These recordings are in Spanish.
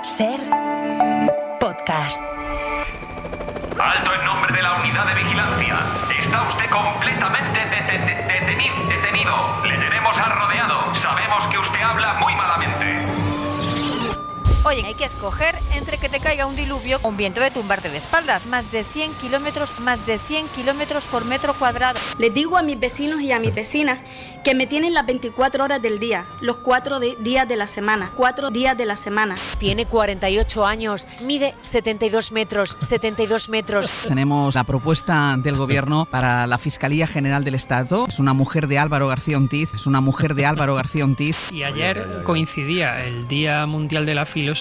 SER Podcast. Alto en nombre de la unidad de vigilancia. Está usted completamente detenido. Le tenemos rodeado. Sabemos que usted habla muy malamente. Oye, hay que escoger entre que te caiga un diluvio o un viento de tumbarte de espaldas. Más de 100 kilómetros por metro cuadrado. Les digo a mis vecinos y a mis vecinas que me tienen las 24 horas del día, los 4 días de la semana, 4 días de la semana. Tiene 48 años, mide 72 metros. Tenemos la propuesta del Gobierno para la Fiscalía General del Estado. Es una mujer de Álvaro García Ortiz. Y ayer coincidía el Día Mundial de la Filosofía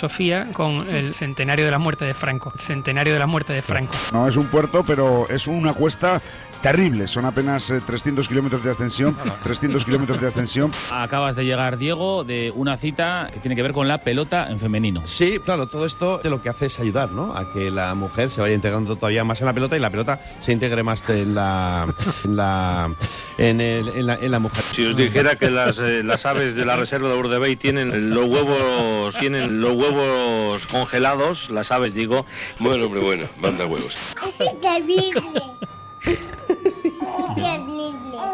con el centenario de la muerte de Franco. No es un puerto, pero es una cuesta terrible. Son apenas 300 kilómetros de ascensión. Acabas de llegar, Diego, de una cita que tiene que ver con la pelota en femenino. Sí, claro, todo esto lo que hace es ayudar, ¿no?, a que la mujer se vaya integrando todavía más en la pelota y la pelota se integre más en la mujer. Si os dijera que las aves de la reserva de Urdebey tienen los huevos congelados, las aves digo, bueno, manda huevos.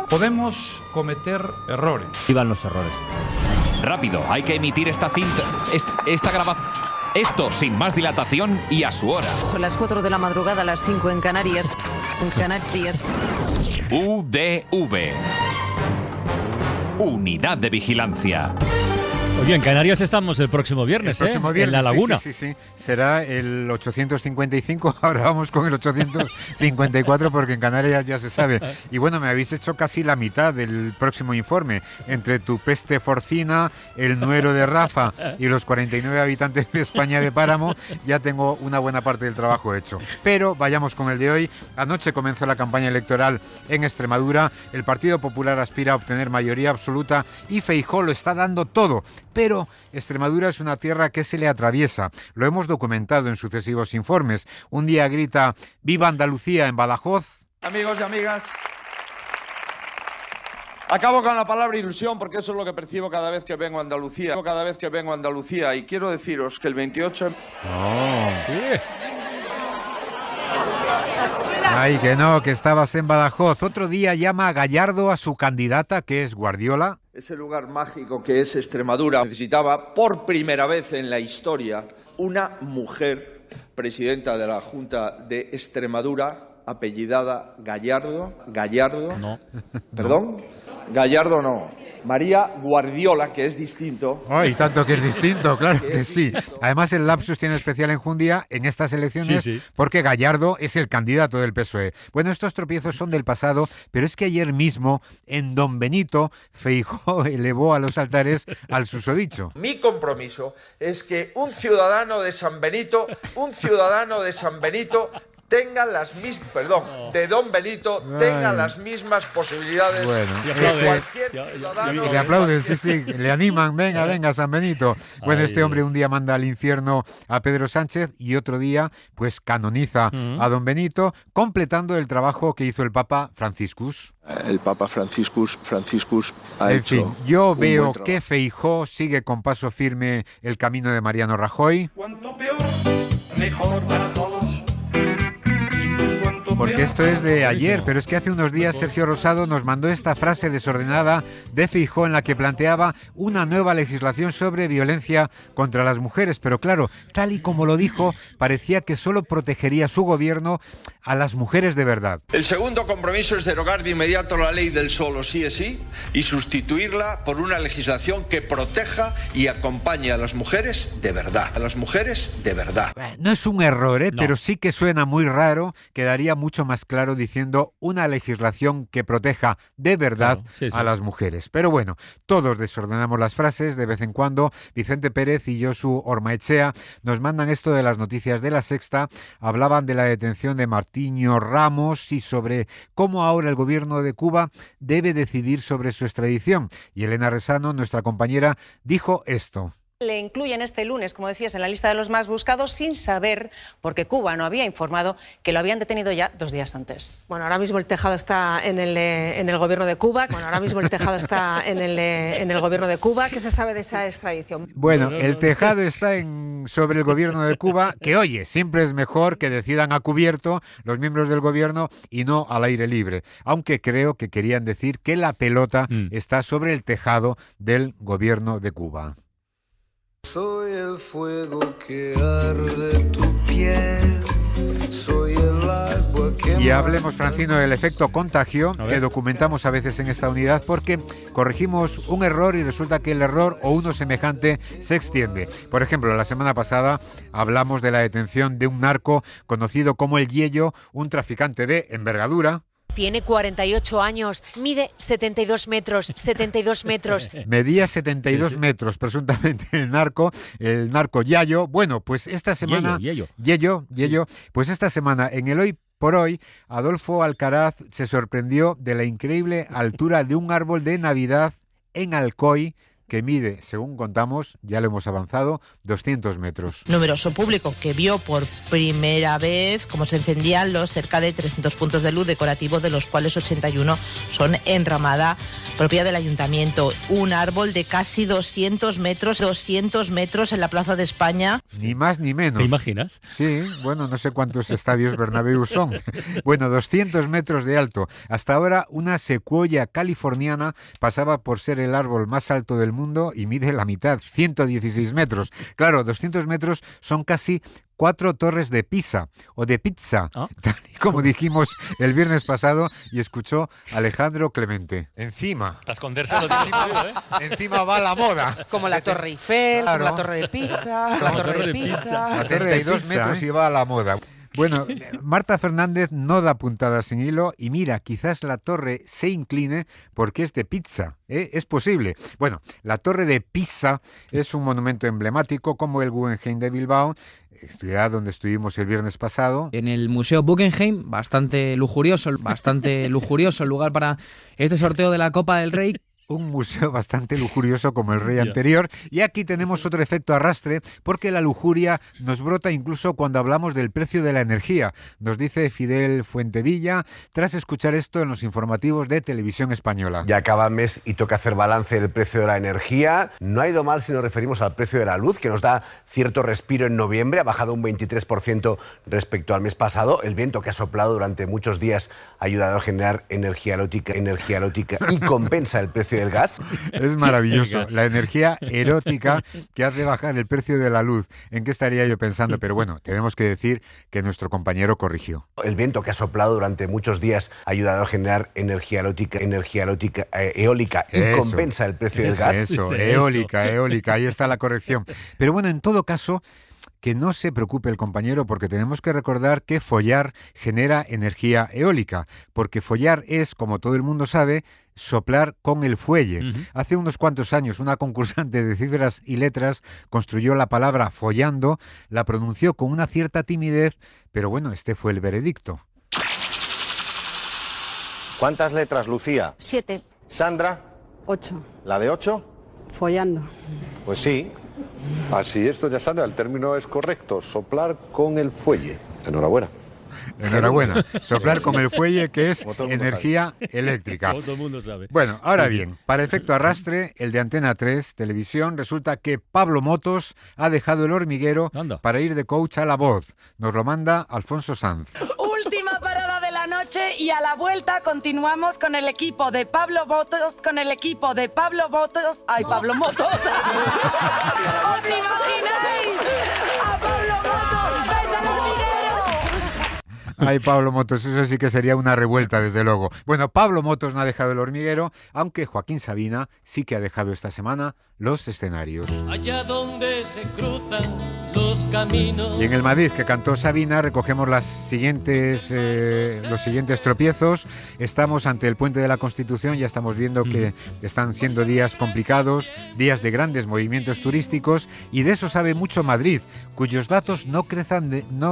Podemos cometer errores. Iban los errores. Rápido, hay que emitir esta cinta, esta grabación. Esto sin más dilatación y a su hora. Son las 4 de la madrugada, las 5 en Canarias. UDV. Unidad de Vigilancia. Oye, en Canarias estamos el próximo viernes, en La Laguna. Sí. Será el 855, ahora vamos con el 854 porque en Canarias ya se sabe. Y bueno, me habéis hecho casi la mitad del próximo informe. Entre tu peste porcina, el nuero de Rafa y los 49 habitantes de España de Páramo, ya tengo una buena parte del trabajo hecho. Pero vayamos con el de hoy. Anoche comenzó la campaña electoral en Extremadura. El Partido Popular aspira a obtener mayoría absoluta y Feijóo lo está dando todo. Pero Extremadura es una tierra que se le atraviesa. Lo hemos documentado en sucesivos informes. Un día grita ¡Viva Andalucía! En Badajoz. Amigos y amigas, acabo con la palabra ilusión porque eso es lo que percibo cada vez que vengo a Andalucía. Y quiero deciros que el 28... Ay, que no, que estabas en Badajoz. Otro día llama a Gallardo a su candidata, que es Guardiola. Ese lugar mágico que es Extremadura necesitaba por primera vez en la historia una mujer presidenta de la Junta de Extremadura apellidada Gallardo. Gallardo no. María Guardiola, que es distinto. Ay, tanto que es distinto, claro que sí. Además, el lapsus tiene especial enjundia en estas elecciones porque Gallardo es el candidato del PSOE. Bueno, estos tropiezos son del pasado, pero es que ayer mismo, en Don Benito, Feijóo elevó a los altares al susodicho. Mi compromiso es que un ciudadano de San Benito tenga las mismas posibilidades que cualquier ciudadano. Le aplauden, sí, le animan, venga, San Benito. Bueno, este hombre un día manda al infierno a Pedro Sánchez y otro día, pues canoniza a Don Benito, completando el trabajo que hizo el Papa Franciscus. El Papa Franciscus ha hecho. En fin, yo veo que Feijóo sigue con paso firme el camino de Mariano Rajoy. Cuanto peor, mejor para todos. Porque esto es de ayer, pero es que hace unos días Sergio Rosado nos mandó esta frase desordenada de Feijóo en la que planteaba una nueva legislación sobre violencia contra las mujeres. Pero claro, tal y como lo dijo, parecía que solo protegería su gobierno a las mujeres de verdad. El segundo compromiso es derogar de inmediato la ley del solo sí es sí y sustituirla por una legislación que proteja y acompañe a las mujeres de verdad. No es un error, No. Pero sí que suena muy raro, quedaría mucho más claro diciendo una legislación que proteja de verdad a las mujeres. Pero bueno, todos desordenamos las frases de vez en cuando. Vicente Pérez y Josu Ormaechea nos mandan esto de las noticias de La Sexta. Hablaban de la detención de Martiño Ramos y sobre cómo ahora el gobierno de Cuba debe decidir sobre su extradición. Y Elena Resano, nuestra compañera, dijo esto. Le incluyen este lunes, como decías, en la lista de los más buscados sin saber, porque Cuba no había informado que lo habían detenido ya 2 días antes. Bueno, ahora mismo el tejado está en el gobierno de Cuba. ¿Qué se sabe de esa extradición? Bueno, el tejado está sobre el gobierno de Cuba, que oye, siempre es mejor que decidan a cubierto los miembros del gobierno y no al aire libre. Aunque creo que querían decir que la pelota está sobre el tejado del gobierno de Cuba. Soy el fuego que arde tu piel, soy el agua que... Y hablemos, Francino, del efecto contagio que documentamos a veces en esta unidad, porque corregimos un error y resulta que el error o uno semejante se extiende. Por ejemplo, la semana pasada hablamos de la detención de un narco conocido como el Yello, un traficante de envergadura. Tiene 48 años, mide 72 metros. Medía 72 metros, presuntamente el narco Yayo. Bueno, pues esta semana... Yello. Pues esta semana, en el Hoy por Hoy, Adolfo Alcaraz se sorprendió de la increíble altura de un árbol de Navidad en Alcoy, que mide, según contamos, ya lo hemos avanzado, 200 metros. Numeroso público que vio por primera vez cómo se encendían los cerca de 300 puntos de luz decorativos, de los cuales 81 son enramada propia del ayuntamiento. Un árbol de casi 200 metros en la Plaza de España. Ni más ni menos. ¿Te imaginas? Sí, bueno, no sé cuántos estadios Bernabéu son. Bueno, 200 metros de alto. Hasta ahora una secuoya californiana pasaba por ser el árbol más alto del mundo y mide la mitad, 116 metros. Claro, 200 metros son casi 4 torres de Pisa o de pizza, tal y como dijimos el viernes pasado y escuchó Alejandro Clemente. Encima. Para esconderse lo encima va la moda. Como la Torre Eiffel, claro. Como la Torre de Pizza, la Torre de Pizza. 72 metros y va a la moda. Bueno, Marta Fernández no da puntadas sin hilo y mira, quizás la torre se incline porque es de pizza, ¿eh? Es posible. Bueno, la Torre de Pisa es un monumento emblemático como el Guggenheim de Bilbao, ciudad donde estuvimos el viernes pasado. En el Museo Guggenheim, bastante lujurioso el lugar para este sorteo de la Copa del Rey. Un museo bastante lujurioso como el rey anterior. Y aquí tenemos otro efecto arrastre, porque la lujuria nos brota incluso cuando hablamos del precio de la energía. Nos dice Fidel Fuentevilla, tras escuchar esto en los informativos de Televisión Española. Ya acaba el mes y toca hacer balance del precio de la energía. No ha ido mal si nos referimos al precio de la luz, que nos da cierto respiro en noviembre. Ha bajado un 23% respecto al mes pasado. El viento que ha soplado durante muchos días ha ayudado a generar energía erótica y compensa el precio del gas. Es maravilloso, la energía erótica que hace bajar el precio de la luz. ¿En qué estaría yo pensando? Pero bueno, tenemos que decir que nuestro compañero corrigió. El viento que ha soplado durante muchos días ha ayudado a generar energía eólica y compensa el precio del gas. Eólica, ahí está la corrección. Pero bueno, en todo caso, que no se preocupe el compañero, porque tenemos que recordar que follar genera energía eólica, porque follar es, como todo el mundo sabe, soplar con el fuelle. Hace unos cuantos años una concursante de cifras y letras construyó la palabra follando, la pronunció con una cierta timidez, pero bueno, este fue el veredicto. ¿Cuántas letras, Lucía? 7. Sandra. 8. ¿La de 8? Follando. Pues sí. Así es, doña Sandra, el término es correcto, soplar con el fuelle. Enhorabuena. Enhorabuena. Soplar con el fuelle, que es energía eléctrica. Como todo el mundo sabe. Bueno, ahora bien, para efecto arrastre, el de Antena 3 Televisión, resulta que Pablo Motos ha dejado el hormiguero para ir de coach a La Voz. Nos lo manda Alfonso Sanz. Última parada de la noche y a la vuelta continuamos con el equipo de Pablo Motos, ¡Ay, Pablo Motos! ¿Os imagináis? ¡A Pablo Motos! ¡Vais al hormiguero! Ay, Pablo Motos, eso sí que sería una revuelta, desde luego. Bueno, Pablo Motos no ha dejado el hormiguero, aunque Joaquín Sabina sí que ha dejado esta semana los escenarios. Allá donde se cruzan los caminos. Y en el Madrid que cantó Sabina recogemos los siguientes tropiezos. Estamos ante el Puente de la Constitución, ya estamos viendo que están siendo días complicados, días de grandes movimientos turísticos, y de eso sabe mucho Madrid, cuyos datos no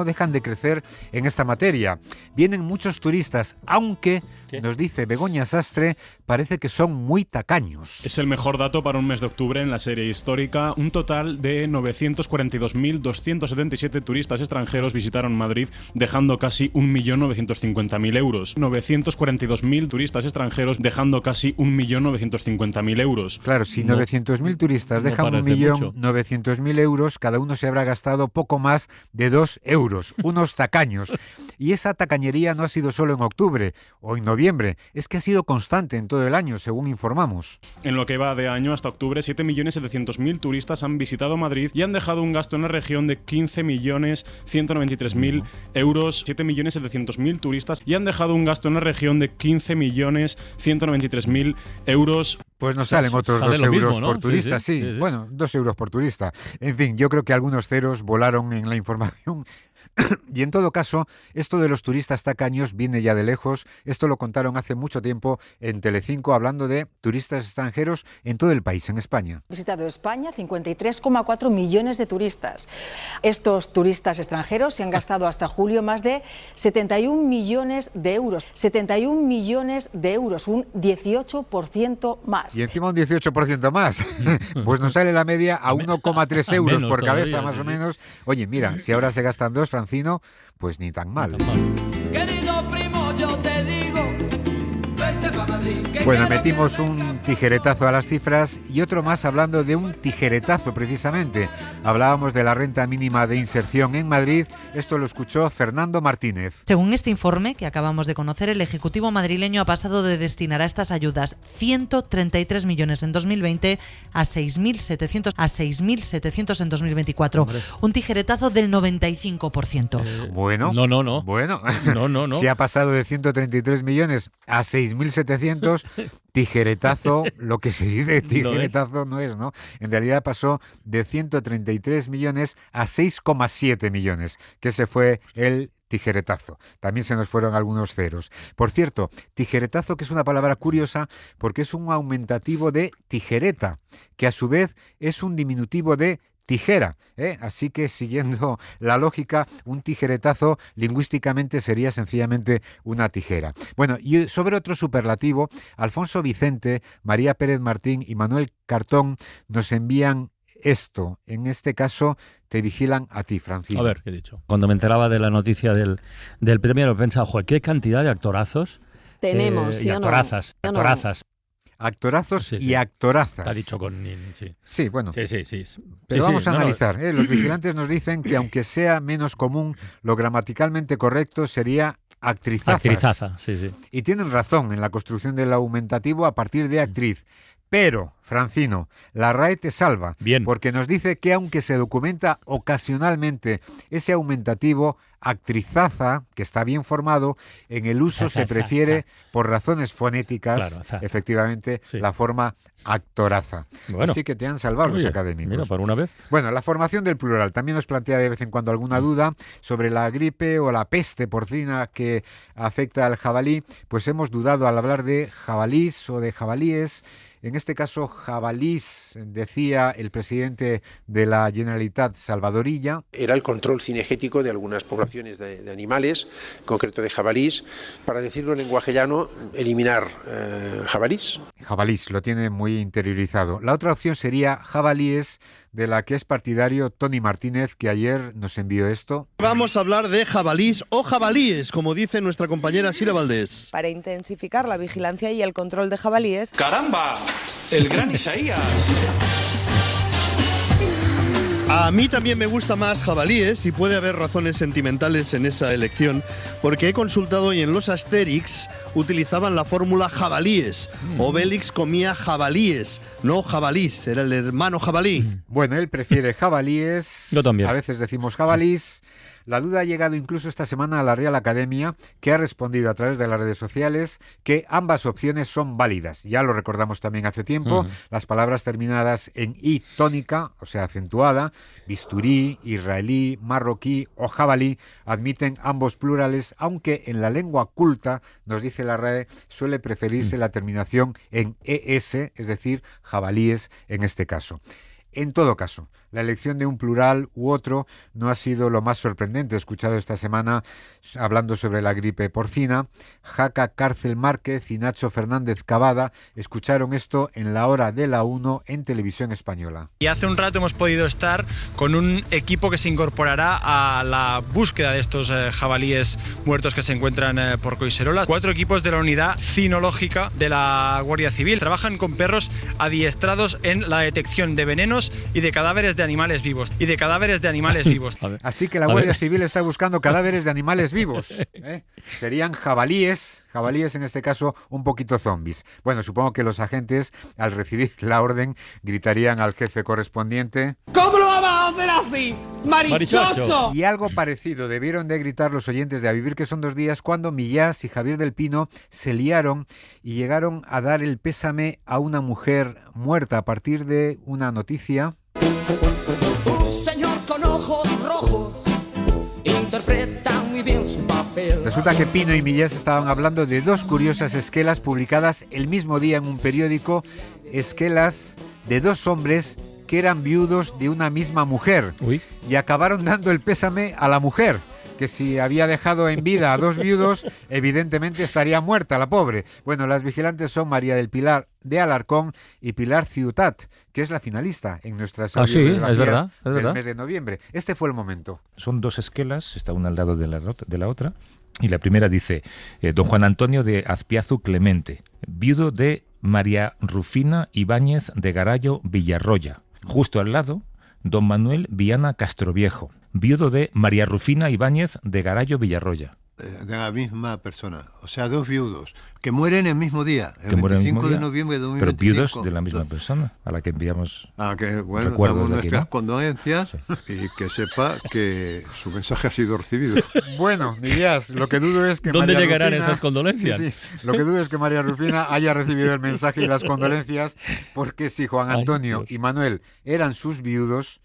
dejan de crecer en esta materia. Vienen muchos turistas, aunque nos dice Begoña Sastre, parece que son muy tacaños. Es el mejor dato para un mes de octubre en la serie histórica. Un total de 942.277 turistas extranjeros visitaron Madrid, dejando casi 1.950.000 euros. 942.000 turistas extranjeros dejando casi 1.950.000 euros. Claro, si 900.000 turistas dejan 1.900.000 euros, cada uno se habrá gastado poco más de 2 euros. Unos tacaños. Y esa tacañería no ha sido solo en octubre o en noviembre, es que ha sido constante en todo el año, según informamos. En lo que va de año hasta octubre, 7.700.000 turistas han visitado Madrid y han dejado un gasto en la región de 15.193.000 euros. 7.700.000 turistas y han dejado un gasto en la región de 15.193.000 euros. Pues nos salen otros 2 euros mismo, ¿no? Por turista, sí. Bueno, 2 euros por turista. En fin, yo creo que algunos ceros volaron en la información. Y en todo caso, esto de los turistas tacaños viene ya de lejos. Esto lo contaron hace mucho tiempo en Telecinco, hablando de turistas extranjeros en todo el país, en España. Visitado España 53,4 millones de turistas. Estos turistas extranjeros se han gastado hasta julio más de 71 millones de euros. 71 millones de euros, un 18% más. Y encima un 18% más. Pues nos sale la media a 1,3 euros menos por cabeza, todavía, más o menos. Oye, mira, si ahora se gastan 2, Francino, pues ni tan mal. Querido primo, yo te digo, vete pa' Madrid. Bueno, metimos un tijeretazo a las cifras y otro más hablando de un tijeretazo precisamente. Hablábamos de la renta mínima de inserción en Madrid. Esto lo escuchó Fernando Martínez. Según este informe que acabamos de conocer, el Ejecutivo madrileño ha pasado de destinar a estas ayudas 133 millones en 2020 a 6.700 en 2024. Hombre. Un tijeretazo del 95%. Bueno. No. Bueno. No. Si ha pasado de 133 millones a 6.700, tijeretazo, lo que se dice tijeretazo no es, ¿no? En realidad pasó de 133 millones a 6,7 millones, que ese fue el tijeretazo. También se nos fueron algunos ceros. Por cierto, tijeretazo, que es una palabra curiosa porque es un aumentativo de tijereta, que a su vez es un diminutivo de tijera, así que siguiendo la lógica, un tijeretazo lingüísticamente sería sencillamente una tijera. Bueno, y sobre otro superlativo, Alfonso Vicente, María Pérez Martín y Manuel Cartón nos envían esto. En este caso, te vigilan a ti, Francino. A ver, ¿qué he dicho? Cuando me enteraba de la noticia del premio, pensaba, joder, qué cantidad de actorazos tenemos, ¿sí y o no? actorazas. Actorazos sí. Y actorazas. Te ha dicho con... Sí, sí bueno. Sí. Pero vamos a analizar. Los vigilantes nos dicen que aunque sea menos común, lo gramaticalmente correcto sería actrizazas. Actrizaza, sí. Y tienen razón en la construcción del aumentativo a partir de actriz. Pero, Francino, la RAE te salva. Bien. Porque nos dice que aunque se documenta ocasionalmente ese aumentativo, actrizaza, que está bien formado, en el uso se prefiere, por razones fonéticas, efectivamente, la forma actoraza. Bueno. Así que te han salvado los académicos. Mira, por una vez. Bueno, la formación del plural también nos plantea de vez en cuando alguna duda sobre la gripe o la peste porcina que afecta al jabalí. Pues hemos dudado al hablar de jabalís o de jabalíes. En este caso, jabalís, decía el presidente de la Generalitat, Salvador Illa. Era el control cinegético de algunas poblaciones de animales, en concreto de jabalís. Para decirlo en lenguaje llano, eliminar jabalís. Jabalís, lo tiene muy interiorizado. La otra opción sería jabalíes, de la que es partidario Tony Martínez, que ayer nos envió esto. Vamos a hablar de jabalís o jabalíes, como dice nuestra compañera Sira Valdés. Para intensificar la vigilancia y el control de jabalíes... ¡Caramba! ¡El gran Isaías! A mí también me gusta más jabalíes y puede haber razones sentimentales en esa elección, porque he consultado y en los Asterix utilizaban la fórmula jabalíes. Obélix comía jabalíes, no jabalís, era el hermano jabalí. Bueno, él prefiere jabalíes. Yo también. A veces decimos jabalís. La duda ha llegado incluso esta semana a la Real Academia, que ha respondido a través de las redes sociales que ambas opciones son válidas. Ya lo recordamos también hace tiempo. Las palabras terminadas en i tónica, o sea, acentuada, bisturí, israelí, marroquí o jabalí, admiten ambos plurales, aunque en la lengua culta, nos dice la RAE, suele preferirse la terminación en es, es decir, jabalíes en este caso. En todo caso, la elección de un plural u otro no ha sido lo más sorprendente. He escuchado esta semana, hablando sobre la gripe porcina, Jaca Cárcel Márquez y Nacho Fernández Cavada escucharon esto en La Hora de la 1 en Televisión Española. Y hace un rato hemos podido estar con un equipo que se incorporará a la búsqueda de estos jabalíes muertos que se encuentran por Collserola. 4 equipos de la unidad cinológica de la Guardia Civil trabajan con perros adiestrados en la detección de venenos y de cadáveres de animales vivos. Así que la Guardia Civil está buscando cadáveres de animales vivos. Serían jabalíes en este caso un poquito zombies. Bueno, supongo que los agentes, al recibir la orden, gritarían al jefe correspondiente: ¿Cómo lo vamos a hacer así, marichocho? Y algo parecido debieron de gritar los oyentes de A Vivir que son 2 días cuando Millás y Javier del Pino se liaron y llegaron a dar el pésame a una mujer muerta a partir de una noticia. Un señor con ojos rojos interpreta muy bien su papel. Resulta que Pino y Millás estaban hablando de 2 curiosas esquelas publicadas el mismo día en un periódico, esquelas de 2 hombres que eran viudos de una misma mujer. Y acabaron dando el pésame a la mujer, que si había dejado en vida a 2 viudos, evidentemente estaría muerta la pobre. Bueno, las vigilantes son María del Pilar de Alarcón y Pilar Ciutat, que es la finalista en nuestras audiografías del mes de noviembre. Este fue el momento. Son 2 esquelas, está una al lado de la otra, y la primera dice: don Juan Antonio de Azpiazu Clemente, viudo de María Rufina Ibáñez de Garallo Villarroya. Justo al lado, don Manuel Viana Castroviejo, viudo de María Rufina Ibáñez de Garallo Villarroya. De la misma persona, o sea, 2 viudos que mueren el mismo día, el 25 de noviembre de 2025. Pero viudos de la misma persona, a la que enviamos bueno, damos nuestras condolencias y que sepa que su mensaje ha sido recibido. Bueno, Millás, lo que dudo es que ¿dónde María llegarán Rufina, esas condolencias? Sí, lo que dudo es que María Rufina haya recibido el mensaje y las condolencias, porque si Juan Antonio y Manuel eran sus viudos,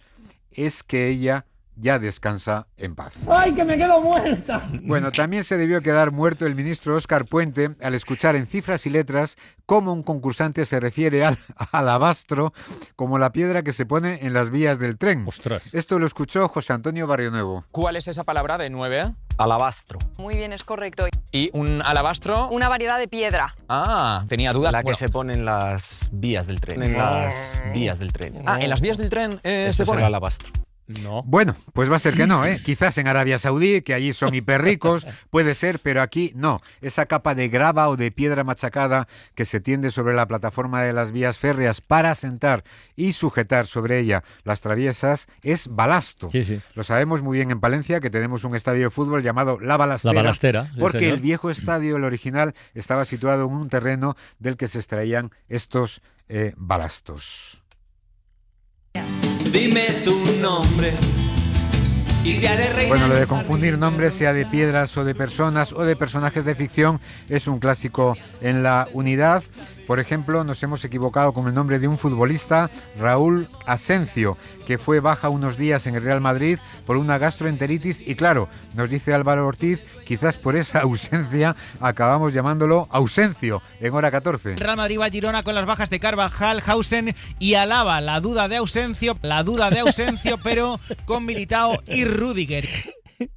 es que ella ya descansa en paz. ¡Ay, que me quedo muerta! Bueno, también se debió quedar muerto el ministro Óscar Puente al escuchar en Cifras y Letras cómo un concursante se refiere al alabastro como la piedra que se pone en las vías del tren. ¡Ostras! Esto lo escuchó José Antonio Barrionuevo. ¿Cuál es esa palabra de 9? Alabastro. Muy bien, es correcto. ¿Y un alabastro? Una variedad de piedra. Ah, tenía dudas. La que se pone en las vías del tren. En las vías del tren. Ah, en las vías del tren Eso se pone. es el alabastro. No. Bueno, pues va a ser que no, ¿eh? Quizás en Arabia Saudí, que allí son hiperricos, puede ser, pero aquí no. Esa capa de grava o de piedra machacada que se tiende sobre la plataforma de las vías férreas para sentar y sujetar sobre ella las traviesas es balasto. Sí. Lo sabemos muy bien en Palencia, que tenemos un estadio de fútbol llamado La Balastera. La Balastera, sí, porque señor. el viejo estadio, el original, estaba situado en un terreno del que se extraían estos balastos. Dime tu nombre y te haré reír. Bueno, lo de confundir nombres, sea de piedras o de personas o de personajes de ficción, es un clásico en la unidad. Por ejemplo, nos hemos equivocado con el nombre de un futbolista, Raúl Asencio, que fue baja unos días en el Real Madrid por una gastroenteritis y claro, nos dice Álvaro Ortiz, quizás por esa ausencia acabamos llamándolo Ausencio en hora 14. El Real Madrid va a Girona con las bajas de Carvajal, Hausen y Alaba. La duda de Ausencio, pero con Militao y Rüdiger.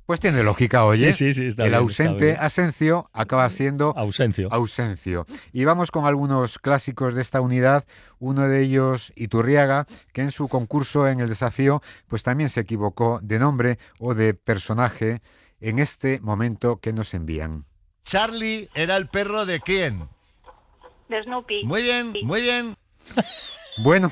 Pues tiene lógica, oye. Sí, está el bien, ausente está bien. Asencio acaba siendo Ausencio. Y vamos con algunos clásicos de esta unidad. Uno de ellos, Iturriaga, que en su concurso en el desafío, pues también se equivocó de nombre o de personaje en este momento que nos envían. Charlie era el perro de quién? De Snoopy. Muy bien, muy bien. Bueno,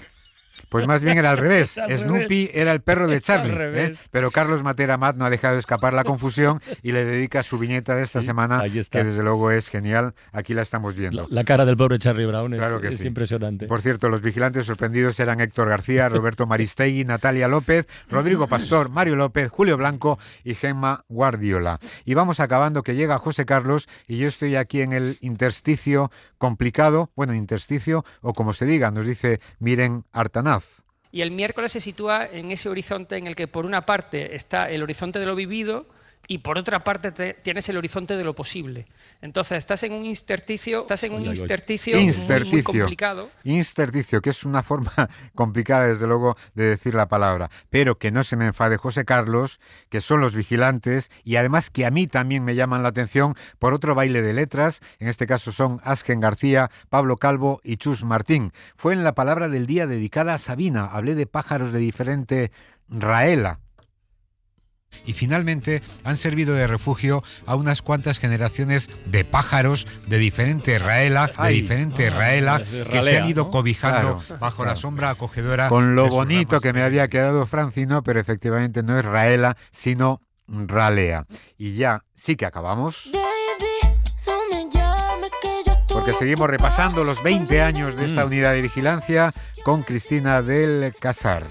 pues más bien era al revés. al Snoopy revés. era el perro de Es al Charlie. revés. Pero Carlos Matera Amat no ha dejado de escapar la confusión y le dedica su viñeta de esta semana, que desde luego es genial. Aquí la estamos viendo. La cara del pobre Charlie Brown Claro que es sí. impresionante. Por cierto, los vigilantes sorprendidos eran Héctor García, Roberto Maristegui, Natalia López, Rodrigo Pastor, Mario López, Julio Blanco y Gemma Guardiola. Y vamos acabando, que llega José Carlos y yo estoy aquí en el intersticio complicado, intersticio o como se diga, nos dice Miren Artanaz. Y el miércoles se sitúa en ese horizonte en el que por una parte está el horizonte de lo vivido y por otra parte tienes el horizonte de lo posible. Entonces estás en un intersticio, muy complicado. Intersticio, que es una forma complicada, desde luego, de decir la palabra. Pero que no se me enfade José Carlos, que son los vigilantes, y además que a mí también me llaman la atención por otro baile de letras. En este caso son Asken García, Pablo Calvo y Chus Martín. Fue en la palabra del día dedicada a Sabina. Hablé de pájaros de diferente raela. Y finalmente han servido de refugio a unas cuantas generaciones de pájaros de diferente raela, que se han ido cobijando bajo la sombra acogedora. Con lo bonito que me había quedado Francino, pero efectivamente no es raela, sino ralea. Y ya sí que acabamos. Porque seguimos repasando los 20 años de esta unidad de vigilancia con Cristina del Casar.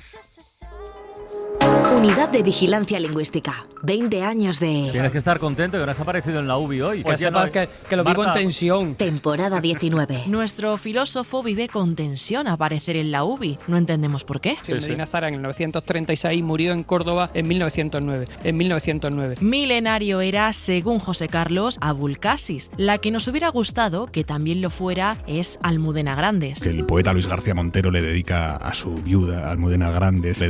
Unidad de Vigilancia Lingüística. 20 años de... Tienes que estar contento que no has aparecido en la UBI hoy. Pues sepas que lo vivo en tensión. Temporada 19. Nuestro filósofo vive con tensión a aparecer en la UBI. No entendemos por qué. Medina Zara en 1936 murió en Córdoba en 1909. Milenario era, según José Carlos, Abulcasis. La que nos hubiera gustado que también lo fuera es Almudena Grandes. El poeta Luis García Montero le dedica a su viuda, Almudena Grandes,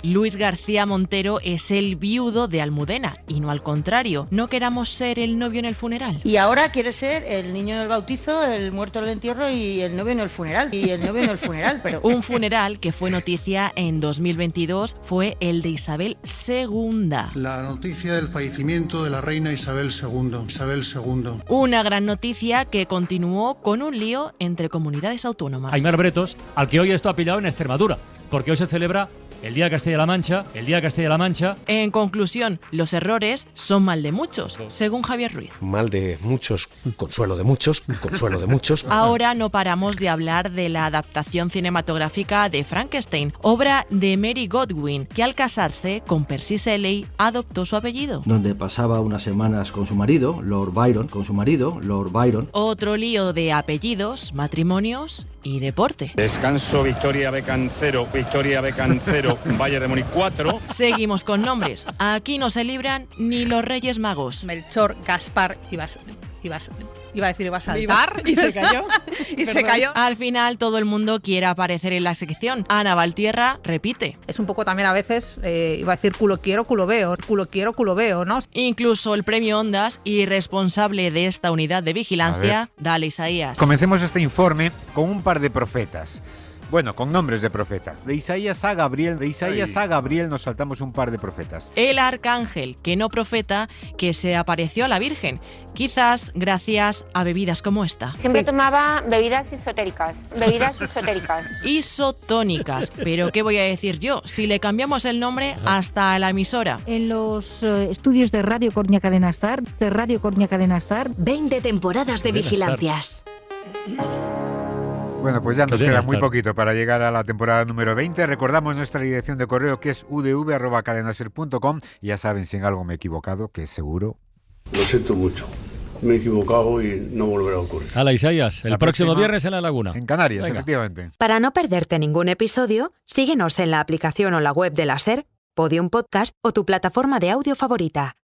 Luis García Montero es el viudo de Almudena y no al contrario. No queramos ser el novio en el funeral. Y ahora quiere ser el niño en el bautizo, el muerto en el entierro y el novio en el funeral. Pero... Un funeral que fue noticia en 2022 fue el de Isabel II. La noticia del fallecimiento de la reina Isabel II. Una gran noticia que continuó con un lío entre comunidades autónomas. Aimar Bretos, al que hoy esto ha pillado en Extremadura, porque hoy se celebra el Día de Castilla-La Mancha. En conclusión, los errores son mal de muchos, según Javier Ruiz. Mal de muchos, consuelo de muchos. Ahora no paramos de hablar de la adaptación cinematográfica de Frankenstein, obra de Mary Godwin, que al casarse con Percy Shelley adoptó su apellido. Donde pasaba unas semanas con su marido, Lord Byron. Otro lío de apellidos, matrimonios y deporte. Descanso, Victoria Beckham 0, Bayern de Múnich 4. Seguimos con nombres. Aquí no se libran ni los Reyes Magos. Melchor, Gaspar iba a saltar y se cayó. Al final todo el mundo quiere aparecer en la sección. Ana Valtierra repite. Es un poco también a veces, iba a decir culo quiero, culo veo, ¿no? Incluso el premio Ondas y responsable de esta unidad de vigilancia, Dale Isaías. Comencemos este informe con un par de profetas. Bueno, con nombres de profeta. De Isaías a Gabriel nos saltamos un par de profetas. El arcángel, que no profeta, que se apareció a la Virgen, quizás gracias a bebidas como esta. Siempre tomaba bebidas esotéricas. Isotónicas. Pero ¿qué voy a decir yo? Si le cambiamos el nombre hasta a la emisora. En los estudios de Radio Cornia Cadena Star, 20 temporadas de vigilancias. Bueno, pues ya nos queda muy poquito para llegar a la temporada número 20. Recordamos nuestra dirección de correo, que es udv@cadenaser.com. Y ya saben, si en algo me he equivocado, que seguro. Lo siento mucho. Me he equivocado y no volverá a ocurrir. Hala, Isaías, el próximo viernes en La Laguna. En Canarias, efectivamente. Para no perderte ningún episodio, síguenos en la aplicación o la web de la SER, Podium Podcast o tu plataforma de audio favorita.